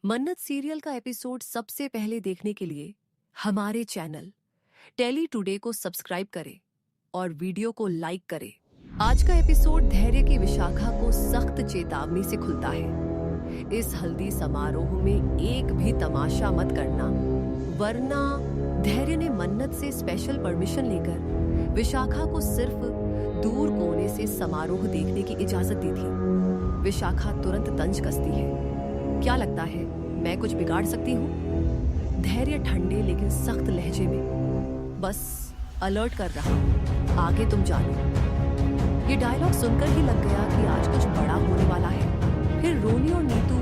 मन्नत सीरियल का एपिसोड सबसे पहले देखने के लिए हमारे चैनल टेली टुडे को सब्सक्राइब करें और वीडियो को लाइक करें। आज का एपिसोड धैर्य की विशाखा को सख्त चेतावनी से खुलता है। इस हल्दी समारोह में एक भी तमाशा मत करना, वरना धैर्य ने मन्नत से स्पेशल परमिशन लेकर विशाखा को सिर्फ दूर कोने से समारोह देखने की इजाजत दी थी। विशाखा तुरंत तंज कसती है। क्या लगता है मैं कुछ बिगाड़ सकती हूँ? धैर्य ठंडे लेकिन सख्त लहजे में बस अलर्ट कर रहा, आगे तुम जानो। ये डायलॉग सुनकर ही लग गया कि आज कुछ बड़ा होने वाला है। फिर रोनी और नीतू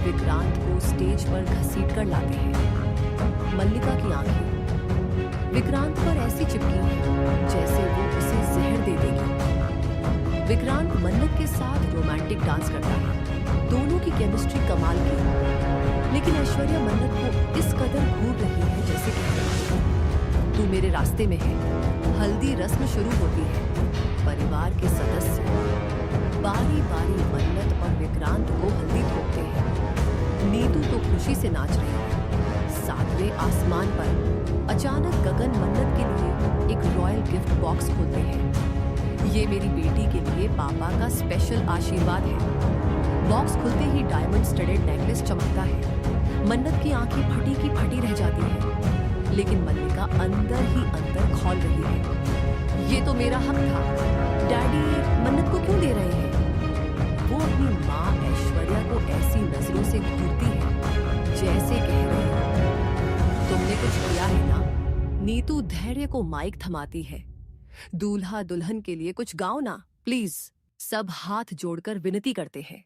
विक्रांत को स्टेज पर घसीट कर लाते हैं। मल्लिका की आंखें विक्रांत पर ऐसी चिपकी हैं जैसे वो उसे जहर दे देगी। विक्रांत मन्नत के साथ रोमांटिक डांस करता है। दोनों की केमिस्ट्री कमाल की है, लेकिन ऐश्वर्या मन्नत को इस कदर घूर रही है जैसे कह रही है, तू मेरे रास्ते में है। हल्दी रस्म शुरू होती है। परिवार के सदस्य बारी बारी मन्नत और विक्रांत को हल्दी थोपते हैं। नीतू तो खुशी से नाच रही है। सातवें आसमान पर अचानक गगन मन्नत के लिए एक रॉयल गिफ्ट बॉक्स खोलते हैं। ये मेरी बेटी के लिए पापा का स्पेशल आशीर्वाद है। बॉक्स खुलते ही डायमंड स्टडेड नेकलेस चमकता है। मन्नत की आंखें फटी की फटी रह जाती हैं, लेकिन मल्लिका अंदर ही अंदर खौल रही है। ये तो मेरा हक था। डैडी मन्नत को क्यों दे रहे हैं? वो अपनी माँ ऐश्वर्या को ऐसी नजरों से घूरती है जैसे कह रही है, तुमने कुछ किया है ना? नीतू धैर्य को माइक थमाती है। दूल्हा दुल्हन के लिए कुछ गाओ ना प्लीज। सब हाथ जोड़कर विनती करते हैं।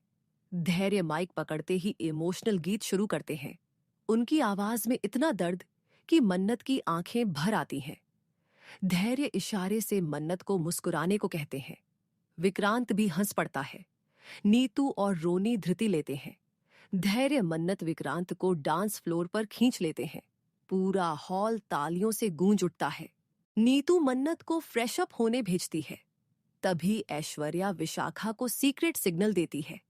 धैर्य माइक पकड़ते ही इमोशनल गीत शुरू करते हैं। उनकी आवाज में इतना दर्द कि मन्नत की आंखें भर आती हैं। धैर्य इशारे से मन्नत को मुस्कुराने को कहते हैं। विक्रांत भी हंस पड़ता है। नीतू और रोनी धृति लेते हैं। धैर्य मन्नत विक्रांत को डांस फ्लोर पर खींच लेते हैं। पूरा हॉल तालियों से गूंज उठता है। नीतू मन्नत को फ्रेश अप होने भेजती है। तभी ऐश्वर्या विशाखा को सीक्रेट सिग्नल देती है।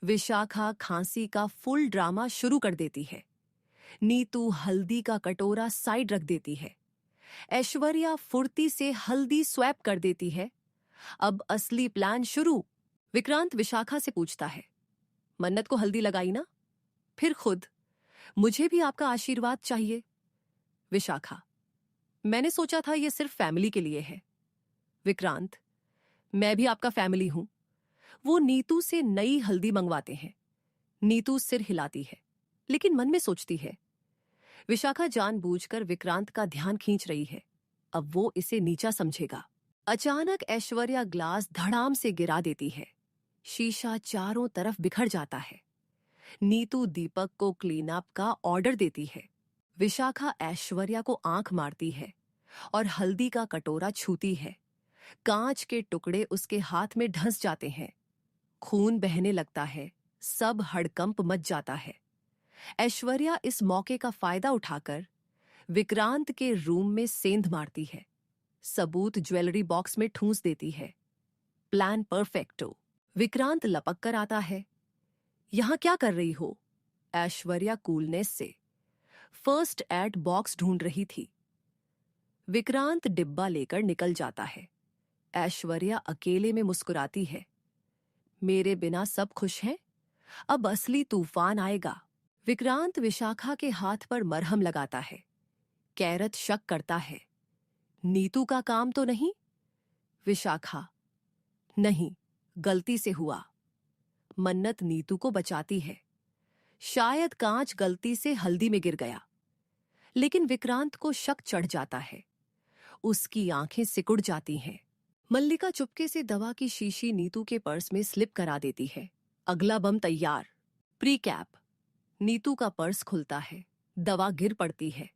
विशाखा खांसी का फुल ड्रामा शुरू कर देती है। नीतू हल्दी का कटोरा साइड रख देती है। ऐश्वर्या फुर्ती से हल्दी स्वैप कर देती है। अब असली प्लान शुरू। विक्रांत विशाखा से पूछता है, मन्नत को हल्दी लगाई ना? फिर खुद, मुझे भी आपका आशीर्वाद चाहिए। विशाखा, मैंने सोचा था ये सिर्फ फैमिली के लिए है। विक्रांत, मैं भी आपका फैमिली हूं। वो नीतू से नई हल्दी मंगवाते हैं। नीतू सिर हिलाती है, लेकिन मन में सोचती है। विशाखा जानबूझकर विक्रांत का ध्यान खींच रही है। अब वो इसे नीचा समझेगा। अचानक ऐश्वर्या ग्लास धड़ाम से गिरा देती है। शीशा चारों तरफ बिखर जाता है। नीतू दीपक को क्लीन अप का ऑर्डर देती है। विशाखा ऐश्वर्या को आंख मारती है और हल्दी का कटोरा छूती है। कांच के टुकड़े उसके हाथ में धंस जाते हैं। खून बहने लगता है। सब हड़कंप मच जाता है। ऐश्वर्या इस मौके का फायदा उठाकर विक्रांत के रूम में सेंध मारती है। सबूत ज्वेलरी बॉक्स में ठूंस देती है। Plan perfecto. विक्रांत लपक कर आता है। यहां क्या कर रही हो? ऐश्वर्या कूलनेस से फर्स्ट एड बॉक्स ढूंढ रही थी। विक्रांत डिब्बा लेकर निकल जाता है। ऐश्वर्या अकेले में मुस्कुराती है। मेरे बिना सब खुश हैं? अब असली तूफान आएगा। विक्रांत विशाखा के हाथ पर मरहम लगाता है। कैरत शक करता है, नीतू का काम तो नहीं? विशाखा, नहीं, गलती से हुआ। मन्नत नीतू को बचाती है। शायद कांच गलती से हल्दी में गिर गया। लेकिन विक्रांत को शक चढ़ जाता है। उसकी आंखें सिकुड़ जाती हैं। मल्लिका चुपके से दवा की शीशी नीतू के पर्स में स्लिप करा देती है। अगला बम तैयार। Pre cap. नीतू का पर्स खुलता है। दवा गिर पड़ती है।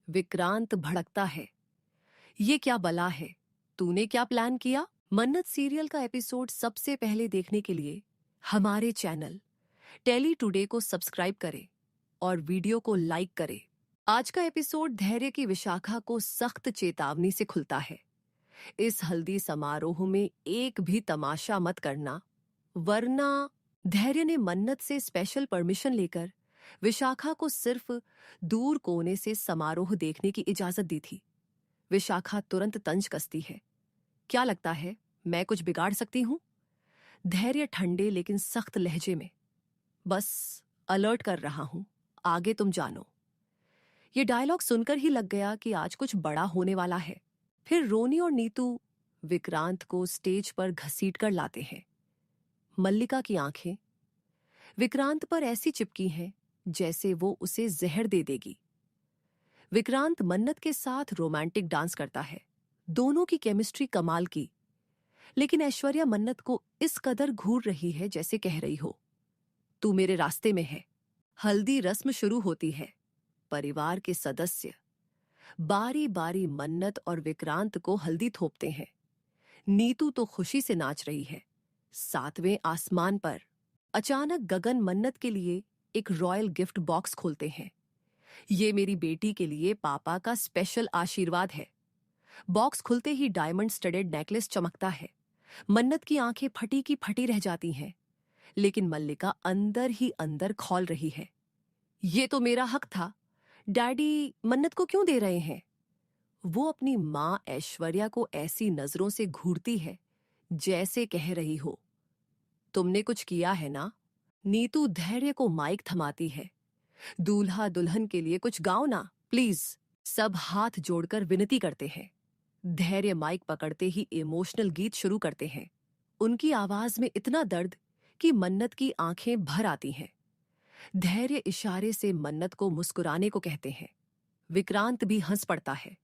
विक्रांत भड़कता है। ये क्या बला है? तूने क्या प्लान किया? मन्नत सीरियल का एपिसोड सबसे पहले देखने के लिए हमारे चैनल टेली टुडे को सब्सक्राइब करें और वीडियो को लाइक करें। आज का एपिसोड धैर्य की विशाखा को सख्त चेतावनी से खुलता है। इस हल्दी समारोह में एक भी तमाशा मत करना, वरना धैर्य ने मन्नत से स्पेशल परमिशन लेकर विशाखा को सिर्फ दूर कोने से समारोह देखने की इजाजत दी थी। विशाखा तुरंत तंज कसती है। क्या लगता है मैं कुछ बिगाड़ सकती हूं? धैर्य ठंडे लेकिन सख्त लहजे में, बस अलर्ट कर रहा हूं, आगे तुम जानो। ये डायलॉग सुनकर ही लग गया कि आज कुछ बड़ा होने वाला है। फिर रोनी और नीतू विक्रांत को स्टेज पर घसीट कर लाते हैं। मल्लिका की आंखें विक्रांत पर ऐसी चिपकी हैं जैसे वो उसे जहर दे देगी। विक्रांत मन्नत के साथ रोमांटिक डांस करता है। दोनों की केमिस्ट्री कमाल की, लेकिन ऐश्वर्या मन्नत को इस कदर घूर रही है जैसे कह रही हो, तू मेरे रास्ते में है। हल्दी रस्म शुरू होती है। परिवार के सदस्य बारी बारी मन्नत और विक्रांत को हल्दी थोपते हैं। नीतू तो खुशी से नाच रही है। 7वें आसमान पर अचानक गगन मन्नत के लिए एक रॉयल गिफ्ट बॉक्स खोलते हैं। ये मेरी बेटी के लिए पापा का स्पेशल आशीर्वाद है। बॉक्स खुलते ही डायमंड स्टडेड नेकलेस चमकता है। मन्नत की आंखें फटी की फटी रह जाती हैं, लेकिन मल्लिका अंदर ही अंदर खौल रही है। ये तो मेरा हक था, डैडी मन्नत को क्यों दे रहे हैं? वो अपनी मां ऐश्वर्या को ऐसी नजरों से घूरती है जैसे कह रही हो, तुमने कुछ किया है ना? नीतू धैर्य को माइक थमाती है। दूल्हा दुल्हन के लिए कुछ गाओ ना प्लीज। सब हाथ जोड़कर विनती करते हैं। धैर्य माइक पकड़ते ही इमोशनल गीत शुरू करते हैं। उनकी आवाज में इतना दर्द कि मन्नत की आंखें भर आती हैं। धैर्य इशारे से मन्नत को मुस्कुराने को कहते हैं। विक्रांत भी हंस पड़ता है।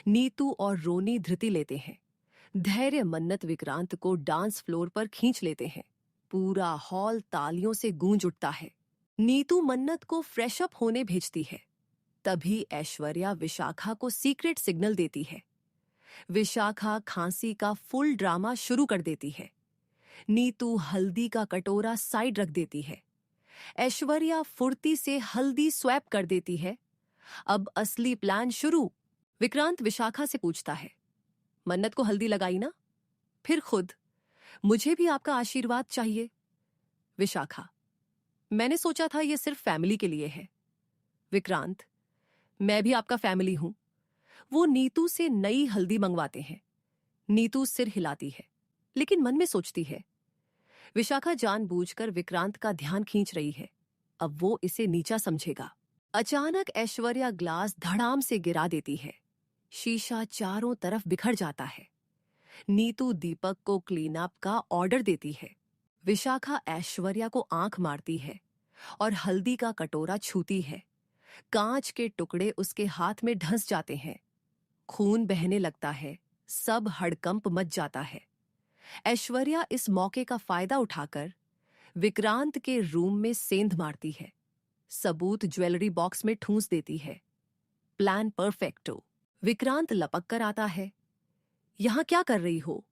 नीतू और रोनी धृति लेते हैं। धैर्य मन्नत विक्रांत को डांस फ्लोर पर खींच लेते हैं। पूरा हॉल तालियों से गूंज उठता है। नीतू मन्नत को फ्रेश अप होने भेजती है। तभी ऐश्वर्या विशाखा को सीक्रेट सिग्नल देती है। विशाखा खांसी का फुल ड्रामा शुरू कर देती है। नीतू हल्दी का कटोरा साइड रख देती है। ऐश्वर्या फुर्ती से हल्दी स्वैप कर देती है। अब असली प्लान शुरू। विक्रांत विशाखा से पूछता है, मन्नत को हल्दी लगाई ना? फिर खुद, मुझे भी आपका आशीर्वाद चाहिए। विशाखा, मैंने सोचा था ये सिर्फ फैमिली के लिए है। विक्रांत, मैं भी आपका फैमिली हूं। वो नीतू से नई हल्दी मंगवाते हैं। नीतू सिर हिलाती है, लेकिन मन में सोचती है। विशाखा जानबूझकर विक्रांत का ध्यान खींच रही है। अब वो इसे नीचा समझेगा। अचानक ऐश्वर्या ग्लास धड़ाम से गिरा देती है। शीशा चारों तरफ बिखर जाता है। नीतू दीपक को क्लीन अप का ऑर्डर देती है। विशाखा ऐश्वर्या को आंख मारती है और हल्दी का कटोरा छूती है। कांच के टुकड़े उसके हाथ में ढंस जाते हैं। खून बहने लगता है। सब हड़कंप मच जाता है। ऐश्वर्या इस मौके का फायदा उठाकर विक्रांत के रूम में सेंध मारती है। सबूत ज्वेलरी बॉक्स में ठूंस देती है। Plan perfecto. विक्रांत लपक कर आता है। यहां क्या कर रही हो?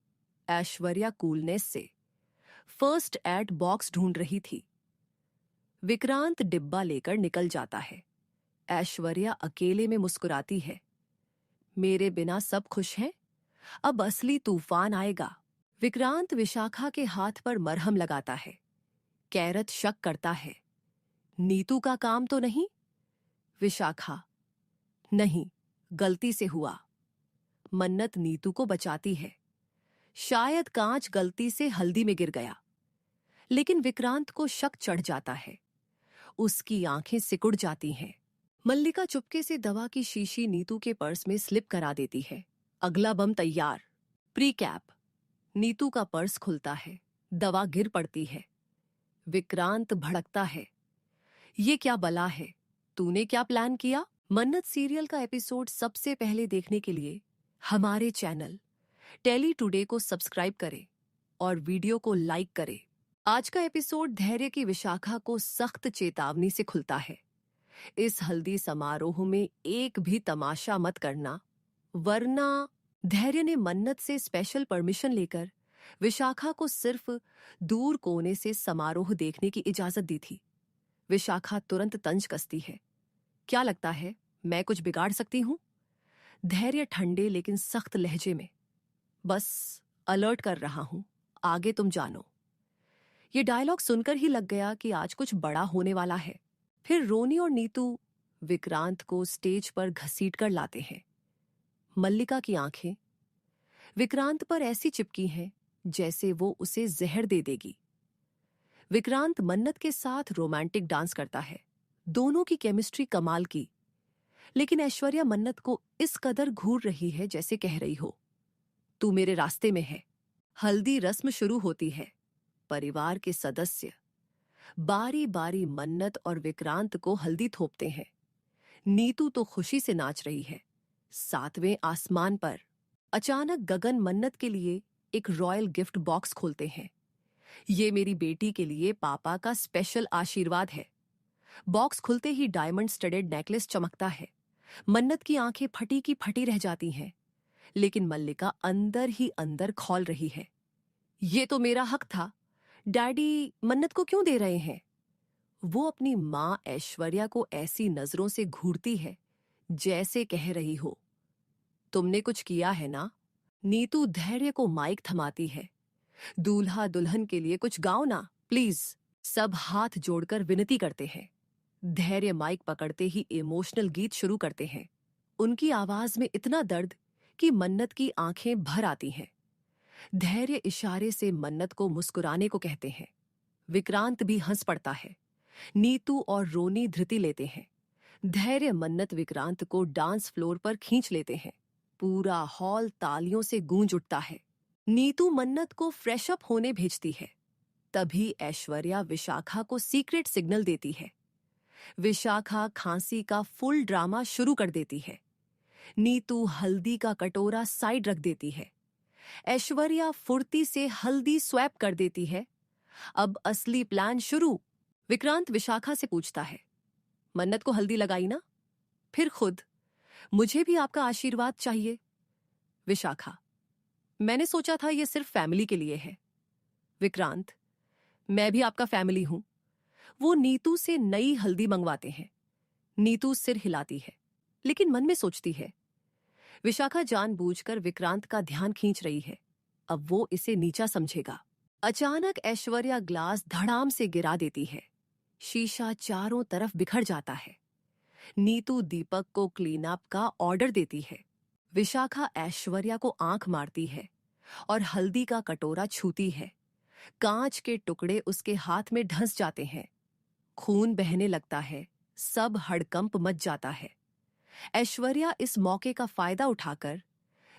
ऐश्वर्या कूलनेस से फर्स्ट एड बॉक्स ढूंढ रही थी। विक्रांत डिब्बा लेकर निकल जाता है। ऐश्वर्या अकेले में मुस्कुराती है। मेरे बिना सब खुश हैं? अब असली तूफान आएगा। विक्रांत विशाखा के हाथ पर मरहम लगाता है। कैरत शक करता है, नीतू का काम तो नहीं? विशाखा, नहीं, गलती से हुआ। मन्नत नीतू को बचाती है। शायद कांच गलती से हल्दी में गिर गया। लेकिन विक्रांत को शक चढ़ जाता है। उसकी आंखें सिकुड़ जाती हैं। मल्लिका चुपके से दवा की शीशी नीतू के पर्स में स्लिप करा देती है। अगला बम तैयार। Pre cap. नीतू का पर्स खुलता है। दवा गिर पड़ती है। विक्रांत भड़कता है। ये क्या बला है? तूने क्या प्लान किया? मन्नत सीरियल का एपिसोड सबसे पहले देखने के लिए हमारे चैनल टेली टुडे को सब्सक्राइब करें और वीडियो को लाइक करें। आज का एपिसोड धैर्य की विशाखा को सख्त चेतावनी से खुलता है। इस हल्दी समारोह में एक भी तमाशा मत करना, वरना। धैर्य ने मन्नत से स्पेशल परमिशन लेकर विशाखा को सिर्फ दूर कोने से समारोह देखने की इजाजत दी थी। विशाखा तुरंत तंज कसती है। क्या लगता है मैं कुछ बिगाड़ सकती हूं? धैर्य ठंडे लेकिन सख्त लहजे में, बस अलर्ट कर रहा हूं, आगे तुम जानो। ये डायलॉग सुनकर ही लग गया कि आज कुछ बड़ा होने वाला है। फिर रोनी और नीतू विक्रांत को स्टेज पर घसीट कर लाते हैं। मल्लिका की आंखें विक्रांत पर ऐसी चिपकी हैं जैसे वो उसे जहर दे देगी। विक्रांत मन्नत के साथ रोमांटिक डांस करता है। दोनों की केमिस्ट्री कमाल की। लेकिन ऐश्वर्या मन्नत को इस कदर घूर रही है जैसे कह रही हो, तू मेरे रास्ते में है। हल्दी रस्म शुरू होती है। परिवार के सदस्य बारी बारी मन्नत और विक्रांत को हल्दी थोपते हैं। नीतू तो खुशी से नाच रही है। 7वें आसमान पर अचानक गगन मन्नत के लिए एक रॉयल गिफ्ट बॉक्स खोलते हैं। ये मेरी बेटी के लिए पापा का स्पेशल आशीर्वाद है। बॉक्स खुलते ही डायमंड स्टडेड नेकलेस चमकता है। मन्नत की आंखें फटी की फटी रह जाती हैं, लेकिन मल्लिका अंदर ही अंदर खौल रही है। ये तो मेरा हक था। डैडी मन्नत को क्यों दे रहे हैं? वो अपनी मां ऐश्वर्या को ऐसी नजरों से घूरती है जैसे कह रही हो, तुमने कुछ किया है ना? नीतू धैर्य को माइक थमाती है। दूल्हा दुल्हन के लिए कुछ गाओ ना प्लीज। सब हाथ जोड़कर विनती करते हैं। धैर्य माइक पकड़ते ही इमोशनल गीत शुरू करते हैं। उनकी आवाज में इतना दर्द कि मन्नत की आंखें भर आती हैं। धैर्य इशारे से मन्नत को मुस्कुराने को कहते हैं। विक्रांत भी हंस पड़ता है। नीतू और रोनी धृति लेते हैं। धैर्य मन्नत विक्रांत को डांस फ्लोर पर खींच लेते हैं। पूरा हॉल तालियों से गूंज उठता है। नीतू मन्नत को फ्रेश अप होने भेजती है। तभी ऐश्वर्या विशाखा को सीक्रेट सिग्नल देती है। विशाखा खांसी का फुल ड्रामा शुरू कर देती है। नीतू हल्दी का कटोरा साइड रख देती है। ऐश्वर्या फुर्ती से हल्दी स्वैप कर देती है। अब असली प्लान शुरू। विक्रांत विशाखा से पूछता है, मन्नत को हल्दी लगाई ना? फिर खुद, मुझे भी आपका आशीर्वाद चाहिए। विशाखा, मैंने सोचा था ये सिर्फ फैमिली के लिए है। विक्रांत, मैं भी आपका फैमिली हूं। वो नीतू से नई हल्दी मंगवाते हैं। नीतू सिर हिलाती है, लेकिन मन में सोचती है। विशाखा जानबूझकर विक्रांत का ध्यान खींच रही है। अब वो इसे नीचा समझेगा। अचानक ऐश्वर्या ग्लास धड़ाम से गिरा देती है। शीशा चारों तरफ बिखर जाता है। नीतू दीपक को क्लीन अप का ऑर्डर देती है। विशाखा ऐश्वर्या को आंख मारती है और हल्दी का कटोरा छूती है। कांच के टुकड़े उसके हाथ में ढंस जाते हैं। खून बहने लगता है। सब हड़कंप मच जाता है। ऐश्वर्या इस मौके का फायदा उठाकर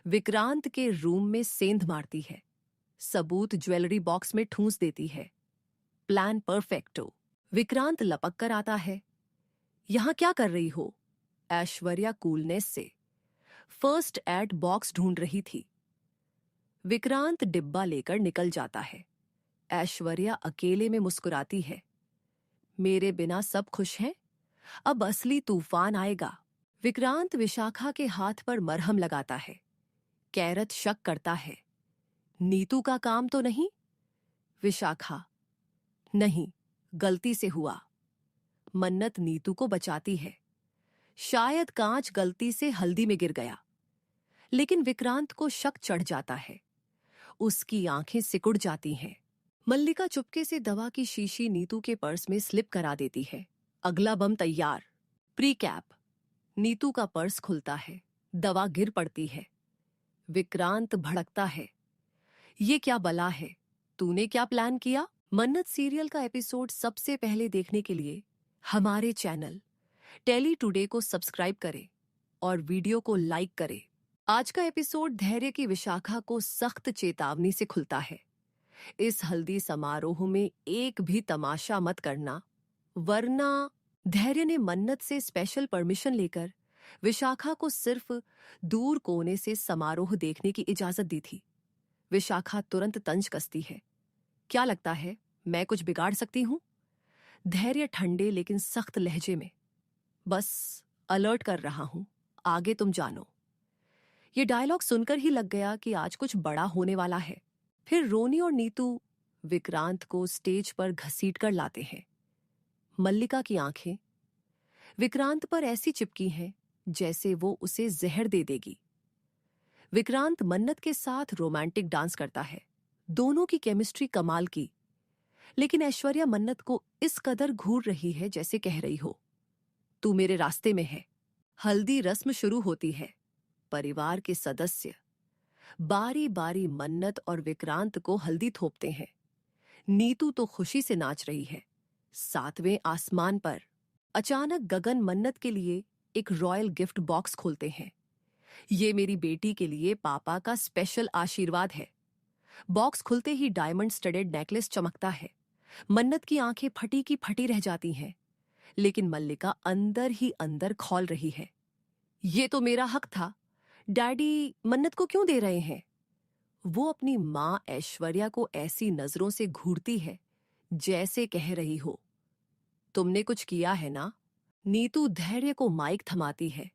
विक्रांत के रूम में सेंध मारती है। सबूत ज्वेलरी बॉक्स में ठूंस देती है। Plan perfecto. विक्रांत लपक कर आता है। यहां क्या कर रही हो? ऐश्वर्या कूलनेस से फर्स्ट एड बॉक्स ढूंढ रही थी। विक्रांत डिब्बा लेकर निकल जाता है। ऐश्वर्या अकेले में मुस्कुराती है। मेरे बिना सब खुश हैं? अब असली तूफान आएगा। विक्रांत विशाखा के हाथ पर मरहम लगाता है। कैरत शक करता है, नीतू का काम तो नहीं? विशाखा, नहीं, गलती से हुआ। मन्नत नीतू को बचाती है। शायद कांच गलती से हल्दी में गिर गया। लेकिन विक्रांत को शक चढ़ जाता है। उसकी आंखें सिकुड़ जाती हैं। मल्लिका चुपके से दवा की शीशी नीतू के पर्स में स्लिप करा देती है। अगला बम तैयार। Pre cap. नीतू का पर्स खुलता है। दवा गिर पड़ती है। विक्रांत भड़कता है, ये क्या बला है? तूने क्या प्लान किया? मन्नत सीरियल का एपिसोड सबसे पहले देखने के लिए हमारे चैनल टेली टुडे को सब्सक्राइब करें और वीडियो को लाइक करें। आज का एपिसोड धैर्य की विशाखा को सख्त चेतावनी से खुलता है। इस हल्दी समारोह में एक भी तमाशा मत करना, वरना। धैर्य ने मन्नत से स्पेशल परमिशन लेकर विशाखा को सिर्फ दूर कोने से समारोह देखने की इजाजत दी थी। विशाखा तुरंत तंज कसती है, क्या लगता है मैं कुछ बिगाड़ सकती हूं? धैर्य ठंडे लेकिन सख्त लहजे में, बस अलर्ट कर रहा हूं, आगे तुम जानो। ये डायलॉग सुनकर ही लग गया कि आज कुछ बड़ा होने वाला है। फिर रोनी और नीतू विक्रांत को स्टेज पर घसीट कर लाते हैं। मल्लिका की आंखें विक्रांत पर ऐसी चिपकी हैं जैसे वो उसे जहर दे देगी। विक्रांत मन्नत के साथ रोमांटिक डांस करता है। दोनों की केमिस्ट्री कमाल की। लेकिन ऐश्वर्या मन्नत को इस कदर घूर रही है जैसे कह रही हो, तू मेरे रास्ते में है। हल्दी रस्म शुरू होती है। परिवार के सदस्य बारी बारी मन्नत और विक्रांत को हल्दी थोपते हैं। नीतू तो खुशी से नाच रही है। 7वें आसमान पर अचानक गगन मन्नत के लिए एक रॉयल गिफ्ट बॉक्स खोलते हैं। ये मेरी बेटी के लिए पापा का स्पेशल आशीर्वाद है। बॉक्स खुलते ही डायमंड स्टडेड नेकलेस चमकता है। मन्नत की आंखें फटी की फटी रह जाती हैं, लेकिन मल्लिका अंदर ही अंदर खौल रही है। ये तो मेरा हक था। डैडी मन्नत को क्यों दे रहे हैं? वो अपनी मां ऐश्वर्या को ऐसी नजरों से घूरती है जैसे कह रही हो, तुमने कुछ किया है ना? नीतू धैर्य को माइक थमाती है।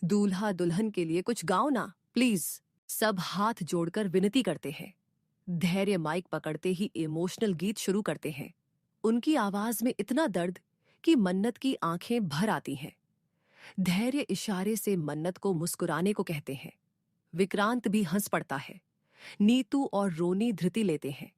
दूल्हा दुल्हन के लिए कुछ गाओ ना प्लीज। सब हाथ जोड़कर विनती करते हैं। धैर्य माइक पकड़ते ही इमोशनल गीत शुरू करते हैं। उनकी आवाज में इतना दर्द कि मन्नत की आंखें भर आती हैं। धैर्य इशारे से मन्नत को मुस्कुराने को कहते हैं। विक्रांत भी हंस पड़ता है। नीतू और रोनी धृति लेते हैं।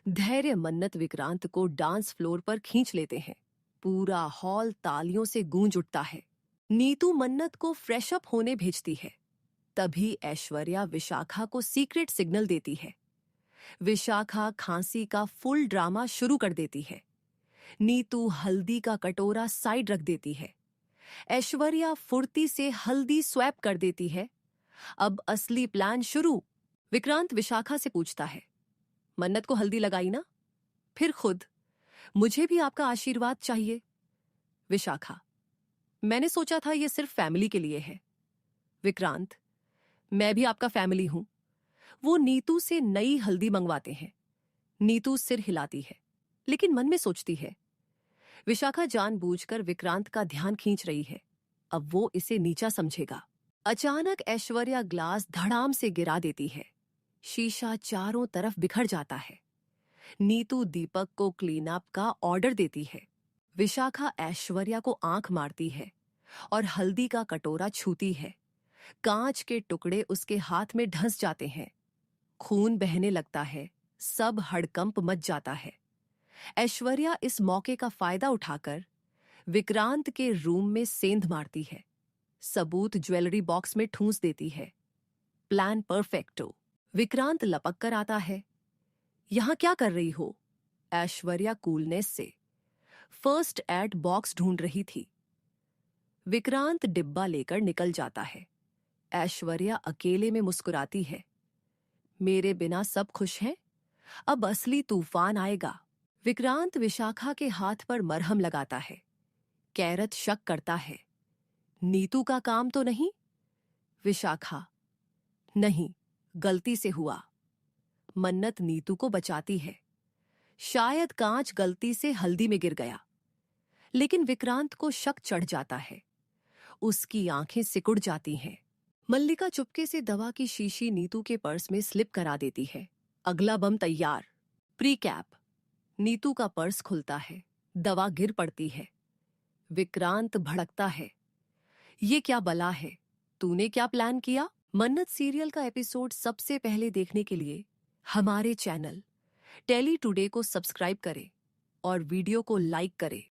धैर्य मन्नत विक्रांत को डांस फ्लोर पर खींच लेते हैं। पूरा हॉल तालियों से गूंज उठता है। नीतू मन्नत को फ्रेश अप होने भेजती है। तभी ऐश्वर्या विशाखा को सीक्रेट सिग्नल देती है। विशाखा खांसी का फुल ड्रामा शुरू कर देती है। नीतू हल्दी का कटोरा साइड रख देती है। ऐश्वर्या फुर्ती से हल्दी स्वैप कर देती है। अब असली प्लान शुरू। विक्रांत विशाखा से पूछता है, मन्नत को हल्दी लगाई ना? फिर खुद, मुझे भी आपका आशीर्वाद चाहिए। विशाखा, मैंने सोचा था ये सिर्फ फैमिली के लिए है। विक्रांत, मैं भी आपका फैमिली हूं। वो नीतू से नई हल्दी मंगवाते हैं। नीतू सिर हिलाती है, लेकिन मन में सोचती है। विशाखा जानबूझकर विक्रांत का ध्यान खींच रही है। अब वो इसे नीचा समझेगा। अचानक ऐश्वर्या ग्लास धड़ाम से गिरा देती है। शीशा चारों तरफ बिखर जाता है। नीतू दीपक को क्लीन अप का ऑर्डर देती है। विशाखा ऐश्वर्या को आंख मारती है और हल्दी का कटोरा छूती है। कांच के टुकड़े उसके हाथ में ढंस जाते हैं। खून बहने लगता है। सब हड़कंप मच जाता है। ऐश्वर्या इस मौके का फायदा उठाकर विक्रांत के रूम में सेंध मारती है। सबूत ज्वेलरी बॉक्स में ठूंस देती है। Plan perfecto. विक्रांत लपक कर आता है। यहां क्या कर रही हो? ऐश्वर्या कूलनेस से फर्स्ट एड बॉक्स ढूंढ रही थी। विक्रांत डिब्बा लेकर निकल जाता है। ऐश्वर्या अकेले में मुस्कुराती है। मेरे बिना सब खुश हैं? अब असली तूफान आएगा। विक्रांत विशाखा के हाथ पर मरहम लगाता है। कैरत शक करता है, नीतू का काम तो नहीं? विशाखा, नहीं, गलती से हुआ। मन्नत नीतू को बचाती है। शायद कांच गलती से हल्दी में गिर गया। लेकिन विक्रांत को शक चढ़ जाता है। उसकी आंखें सिकुड़ जाती हैं। मल्लिका चुपके से दवा की शीशी नीतू के पर्स में स्लिप करा देती है। अगला बम तैयार। Pre cap. नीतू का पर्स खुलता है। दवा गिर पड़ती है। विक्रांत भड़कता है। ये क्या बला है? तूने क्या प्लान किया? मन्नत सीरियल का एपिसोड सबसे पहले देखने के लिए हमारे चैनल टेली टुडे को सब्सक्राइब करें और वीडियो को लाइक करें।